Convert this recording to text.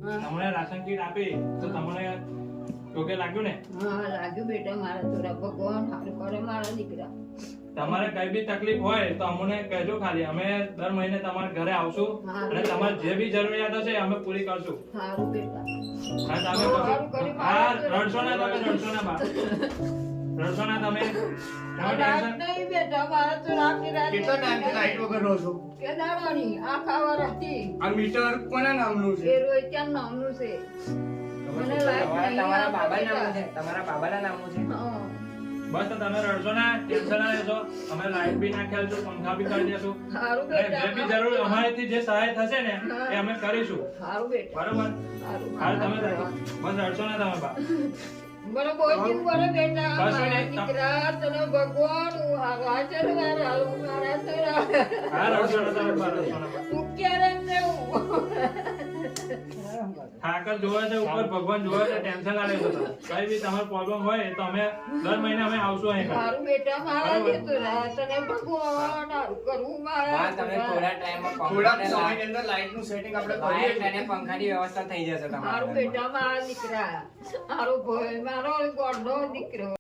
તમને ration kit આપી તો તમને યોગ્ય લાગ્યું ને? હા લાગ્યું બેટા, મારા થોડા ભગવાન હારું કરે મારા દીકરા. તમારે કઈ બી તકલીફ હોય તો અમને કહેજો ખાલી, અમે દર મહિને તમારા ઘરે આવશું અને તમારે જે બી જરૂરિયાત હશે અમે પૂરી કરશું. સારું બેટા. હા તમે હા રડશો ના, તમે રડશો ના બા, રડશો ના તમે. રાત નહીં બેટા, મારા તો રાતે રાતે કેટલા ટાઈમથી લાઈટ વગર રહો છો? કે દાડાની આખા વર્ષથી. આ મીટર કોના નામનું છે? એ રોહિત્યાનું નામનું છે. મને લાઈટ નહીં તમારા બાબા આપતા નામનું છે, બેટા. તમારા બાબાના નામનું છે. હા. બસ તો તમે રડશો ના, ટેન્શન ના લેશો, અમે લાઈટ બી નાખી આલશું, પંખા બી કરી દેશું સારું અને બેટા. જે બી જરૂર અમારેથી જે સહાય થશે ને એ અમે કરીશું. સારું બેટા. બરોબર? સારું. હાલ તમે બસ રડશો ના તમે બા. મને બહુ જીવ કરે બેટા. કશું મારા નહીં. દીકરા તને ભગવાન મારા છોરા. હા રડશો ના તમે બા, રડશો ના બા. તું ક્યારે રહેવું? ઠાકર જોવે છે ઉપર, ભગવાન જોવે છે, ટેન્શન ના લેશો તમે. કઈ બી તમારો પ્રોબ્લેમ હોય તો અમે દર મહિને અમે આવશું અહીં આગળ. સારું બેટા, મારા દીકરા તને ભગવાન હારું કરવું મારા હા, તમે દીકરા. થોડા ટાઈમમાં થોડા પંખાને સમયની અંદર લાઈટનું સેટિંગ આપણે કરીએ લાઈટ અને પંખાની વ્યવસ્થા થઈ જશે સારું તમારા બેટા, મારા દીકરા. મારો ભાઈ, મારો ગોળનો દીકરો.